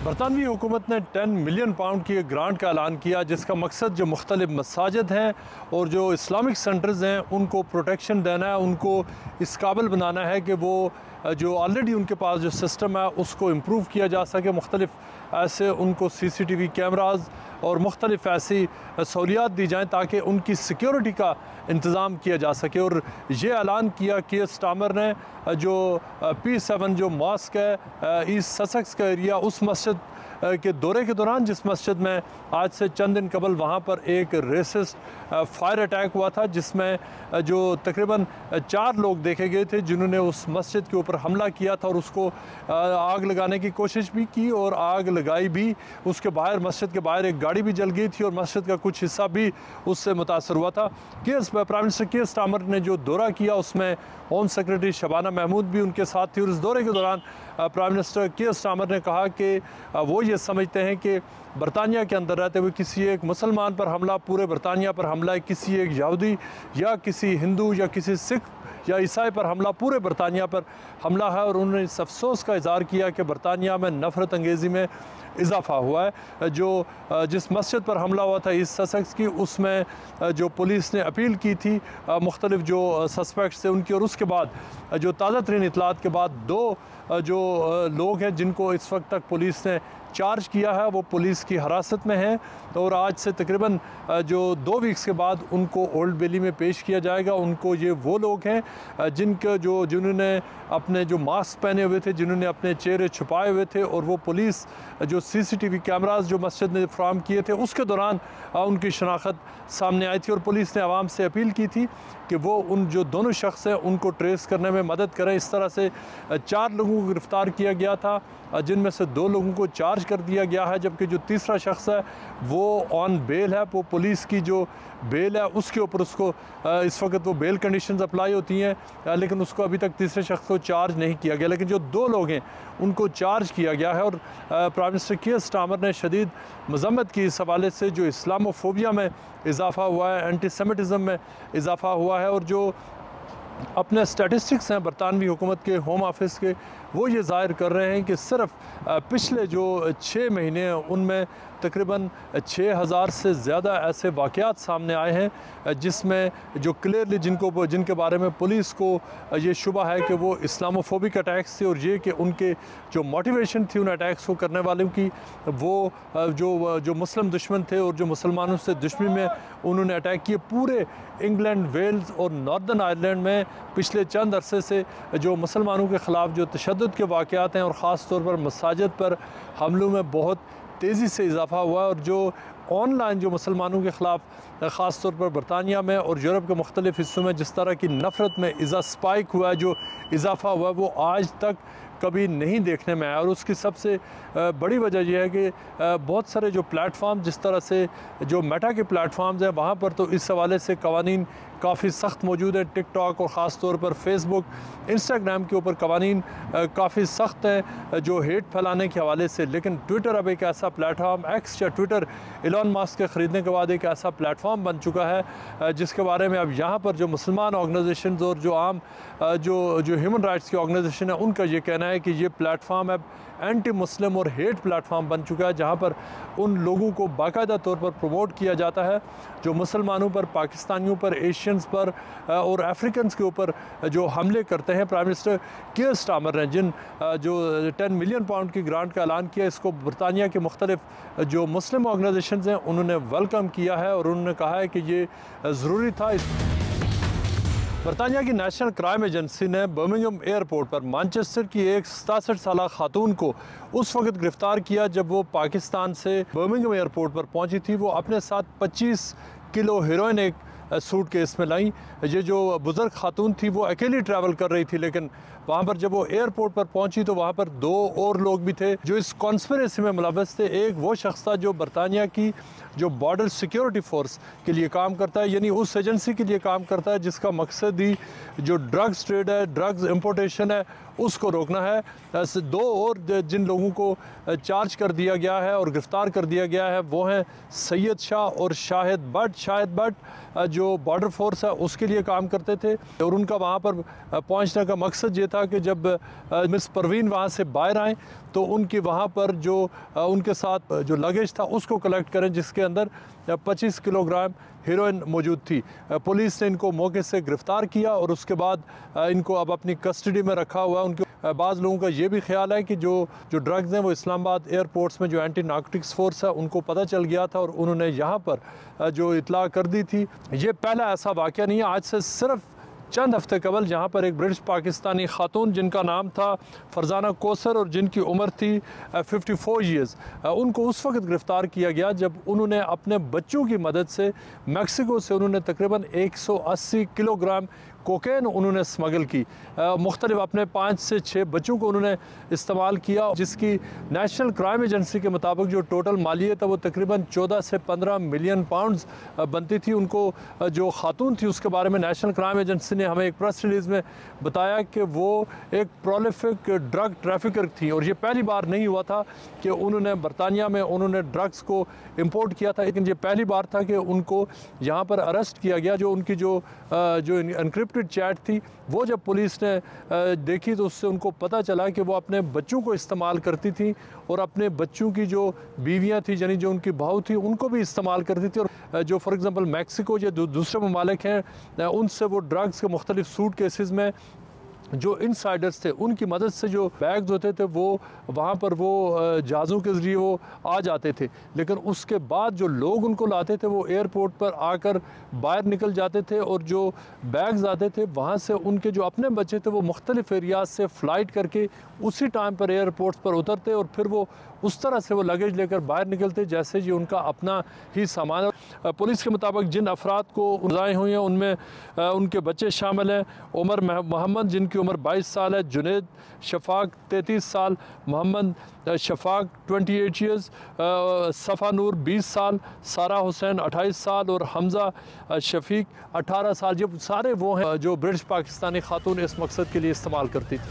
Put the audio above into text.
बरतानवी हुकूमत ने 10 million pound की एक ग्रांट का ऐलान किया, जिसका मकसद जो मुख्तलिफ मसाजिद हैं और जो इस्लामिक सेंटर्स हैं उनको प्रोटेक्शन देना है, उनको इस काबिल बनाना है कि वो जो ऑलरेडी उनके पास जो सिस्टम है उसको इम्प्रूव किया जा सके। मुख्तलिफ ऐसे उनको CCTV कैमराज और मुख्तलिफ ऐसी सहूलियात दी जाएँ ताकि उनकी सिक्योरिटी का इंतज़ाम किया जा सके। और ये ऐलान किया कीयर स्टार्मर ने, जो P7 जो मॉस्क है ईस्ट ससेक्स का एरिया, उस मस्जिद के दौरे के दौरान जिस मस्जिद में आज से चंद दिन कबल वहाँ पर एक रेसिस्ट फायर अटैक हुआ था, जिसमें जो तकरीबन 4 लोग देखे गए थे जिन्होंने उस मस्जिद के ऊपर हमला किया था और उसको आग लगाने की कोशिश भी की और आग लगाई भी। उसके बाहर, मस्जिद के बाहर एक गाड़ी भी जल गई थी और मस्जिद का कुछ हिस्सा भी उससे मुतासर हुआ था। प्राइम मिनिस्टर कीयर स्टार्मर ने जो दौरा किया उसमें होम सेक्रेटरी शबाना महमूद भी उनके साथ थी और इस दौरे के दौरान प्राइम मिनिस्टर कीयर स्टार्मर ने कहा कि वो ये समझते हैं कि बरतानिया के अंदर रहते हुए किसी एक मुसलमान पर हमला पूरे बरतानिया पर हमला है, किसी एक यहूदी या किसी हिंदू या किसी सिख या ईसाई पर हमला पूरे बरतानिया पर हमला है। और उन्होंने इस अफसोस का इज़हार किया कि बरतानिया में नफ़रत अंगेज़ी में इजाफ़ा हुआ है। जो जिस मस्जिद पर हमला हुआ था ईस्ट ससेक्स की, उसमें जो पुलिस ने अपील की थी मुख्तलिफ जो सस्पेक्ट्स थे उनकी, और उसके बाद जो ताज़ा तरीन इतलात के बाद 2 जो लोग हैं जिनको इस वक्त तक पुलिस ने चार्ज किया है वो पुलिस की हिरासत में हैं और आज से तकरीबन जो 2 वीक्स के बाद उनको ओल्ड बेली में पेश किया जाएगा। उनको ये वो लोग हैं जिन्होंने अपने जो मास्क पहने हुए थे, जिन्होंने अपने चेहरे छुपाए हुए थे, और वो पुलिस जो CCTV कैमरास जो मस्जिद ने फ्राहम किए थे उसके दौरान उनकी शनाख्त सामने आई थी। और पुलिस ने आवाम से अपील की थी कि वो उन जो दोनों शख्स हैं उनको ट्रेस करने में मदद करें। इस तरह से 4 लोगों को गिरफ़्तार किया गया था, जिनमें से 2 लोगों को चार्ज कर दिया गया है, जबकि जो तीसरा शख्स है वो ऑन बेल है। वो पुलिस की जो बेल है उसके ऊपर उसको इस वक्त वो बेल कंडीशंस अप्लाई होती हैं, लेकिन उसको अभी तक तीसरे शख्स को चार्ज नहीं किया गया। लेकिन जो 2 लोग हैं उनको चार्ज किया गया है। और प्राइम मिनिस्टर कीयर स्टार्मर ने शदीद मज़म्मत की इस हवाले से जो इस्लामोफोबिया में इजाफ़ा हुआ है, एंटीसेमिटिज़म में इजाफ़ा हुआ है। और जो अपने स्टैटिस्टिक्स हैं बरतानवी हुकूमत के होम ऑफिस के, वो ये ज़ाहिर कर रहे हैं कि सिर्फ पिछले जो 6 महीने हैं उनमें तकरीबन 6000 से ज़्यादा ऐसे वाक़यात सामने आए हैं जिसमें जो क्लियरली जिनके बारे में पुलिस को ये शुबा है कि वो इस्लामोफोबिक अटैक्स थे, और ये कि उनके जो मोटिवेशन थी उन अटैक्स को करने वालों की, वो जो मुस्लिम दुश्मन थे और जो मुसलमानों से दुश्मनी में उन्होंने अटैक किए। पूरे इंग्लैंड, वेल्स और नॉर्दर्न आयरलैंड में पिछले चंद अरसे से जो मुसलमानों के ख़िलाफ़ जो तशद्दुद के वाक़यात हैं और ख़ास तौर पर मसाजिद पर हमलों में बहुत तेज़ी से इजाफ़ा हुआ। और जो ऑनलाइन जो मुसलमानों के ख़िलाफ़ ख़ास तौर पर बरतानिया में और यूरोप के मुख्तलिफ़ हिस्सों में जिस तरह की नफ़रत में स्पाइक हुआ है, जो इजाफ़ा हुआ है, वो आज तक कभी नहीं देखने में आया। और उसकी सबसे बड़ी वजह यह है कि बहुत सारे जो प्लेटफॉर्म, जिस तरह से जो मेटा के प्लेटफॉर्म्स हैं वहाँ पर तो इस हवाले से कवानीन काफ़ी सख्त मौजूद है। टिकटॉक और ख़ास तौर पर फेसबुक, इंस्टाग्राम के ऊपर कवानीन काफ़ी सख्त हैं जो हेट फैलाने के हवाले से। लेकिन ट्विटर अब एक ऐसा प्लेटफॉर्म, एक्स या ट्विटर एलन मस्क के ख़रीदने के बाद एक ऐसा प्लेटफॉर्म बन चुका है जिसके बारे में अब यहाँ पर जो मुसलमान ऑर्गेनाइजेशंस और जो आम जो ह्यूमन राइट्स की ऑर्गेनाइजेशन है उनका ये कहना है कि ये प्लेटफॉर्म अब एंटी मुस्लिम और हेट प्लेटफॉर्म बन चुका है, जहाँ पर उन लोगों को बाकायदा तौर पर प्रमोट किया जाता है जो मुसलमानों पर, पाकिस्तानियों पर, एशियंस पर और अफ्रीकन्स के ऊपर जो हमले करते हैं। प्राइम मिनिस्टर कीयर स्टार्मर ने जो 10 मिलियन पाउंड की ग्रांट का ऐलान किया, इसको बरतानिया के मुख्तलिफ जो मुस्लिम ऑर्गेनाइजेशंस हैं उन्होंने वेलकम किया है और उन्होंने कहा है कि ये ज़रूरी था। बरतानिया की नेशनल क्राइम एजेंसी ने बर्मिंघम एयरपोर्ट पर मैनचेस्टर की एक 67 साला खातून को उस वक्त गिरफ़्तार किया जब वो पाकिस्तान से बर्मिंघम एयरपोर्ट पर पहुंची थी। वो अपने साथ 25 किलो हेरोइन एक सूट केस में लाई। ये जो बुज़ुर्ग खातून थी वो अकेली ट्रैवल कर रही थी, लेकिन वहाँ पर जब वो एयरपोर्ट पर पहुँची तो वहाँ पर 2 और लोग भी थे जो इस कॉन्स्पिरेसी में मुलव्वस थे। एक वो शख्स था जो बरतानिया की जो बॉर्डर सिक्योरिटी फोर्स के लिए काम करता है, यानी उस एजेंसी के लिए काम करता है जिसका मकसद ही जो ड्रग्स ट्रेड है, ड्रग्स इंपोर्टेशन है, उसको रोकना है। 2 और जिन लोगों को चार्ज कर दिया गया है और गिरफ़्तार कर दिया गया है वो हैं सैयद शाह और शाहिद भट्ट जो बॉर्डर फोर्स है उसके लिए काम करते थे। और उनका वहाँ पर पहुँचने का मकसद ये था था कि जब मिस परवीन वहाँ से बाहर आए तो उनकी वहाँ पर जो उनके साथ जो लगेज था उसको कलेक्ट करें, जिसके अंदर 25 किलोग्राम हेरोइन मौजूद थी। पुलिस ने इनको मौके से गिरफ़्तार किया और उसके बाद इनको अब अपनी कस्टडी में रखा हुआ है। उनके बाज़ लोगों का ये भी ख्याल है कि जो ड्रग्स हैं वो इस्लामाबाद एयरपोर्ट्स में जो एंटी नार्कोटिक्स फोर्स है उनको पता चल गया था और उन्होंने यहाँ पर जो इतला कर दी थी। ये पहला ऐसा वाक़या नहीं है, आज से सिर्फ चंद हफ्ते कबल जहाँ पर एक ब्रिटिश पाकिस्तानी खातून जिनका नाम था फरजाना कोसर और जिनकी उम्र थी 54 ईयर्स, उनको उस वक्त गिरफ़्तार किया गया जब उन्होंने अपने बच्चों की मदद से मैक्सिको से उन्होंने तकरीबन 180 किलोग्राम कोकेन उन्होंने स्मगल की। मुख्तलिफ अपने 5 से 6 बच्चों को उन्होंने इस्तेमाल किया, जिसकी नेशनल क्राइम एजेंसी के मुताबिक जो टोटल मालियत है वो तकरीबन 14 से 15 मिलियन पाउंड्स बनती थी। उनको जो खातून थी उसके बारे में नेशनल क्राइम एजेंसी ने हमें एक प्रेस रिलीज़ में बताया कि वो एक प्रोलिफिक ड्रग ट्रैफिकर थी और ये पहली बार नहीं हुआ था कि उन्होंने बरतानिया में उन्होंने ड्रग्स को इम्पोर्ट किया था, लेकिन ये पहली बार था कि उनको यहाँ पर अरेस्ट किया गया। जो उनकी जो एनक्रिप्टेड चैट थी वो जब पुलिस ने देखी तो उससे उनको पता चला कि वो अपने बच्चों को इस्तेमाल करती थी और अपने बच्चों की जो बीवियां थी यानी जो उनकी बहू थी उनको भी इस्तेमाल करती थी। और जो फॉर एग्ज़ाम्पल मैक्सिको या दूसरे ममालिक हैं उनसे वो ड्रग्स के मुख्तलिफ सूट केसेस में जो इनसाइडर्स थे उनकी मदद से जो बैग्स होते थे वो वहाँ पर वो जहाज़ों के ज़रिए वो आ जाते थे, लेकिन उसके बाद जो लोग उनको लाते थे वो एयरपोर्ट पर आकर बाहर निकल जाते थे और जो बैग्स आते थे वहाँ से उनके जो अपने बच्चे थे वो मुख्तलिफ एरियाज से फ़्लाइट करके उसी टाइम पर एयरपोर्ट पर उतरते और फिर वो उस तरह से वो लगेज लेकर बाहर निकलते जैसे जी उनका अपना ही सामान। पुलिस के मुताबिक जिन अफराद को सज़ाएँ हुई हैं उनमें उनके बच्चे शामिल हैं। उमर मोहम्मद जिनकी उम्र 22 साल है, जुनैद शफाक 33 साल, मोहम्मद शफाक 28 ईयर्स, सफ़ा नूर 20 साल, सारा हुसैन 28 साल और हमज़ा शफीक 18 साल। ये सारे वो हैं जो ब्रिटिश पाकिस्तानी खातून इस मकसद के लिए इस्तेमाल करती थी।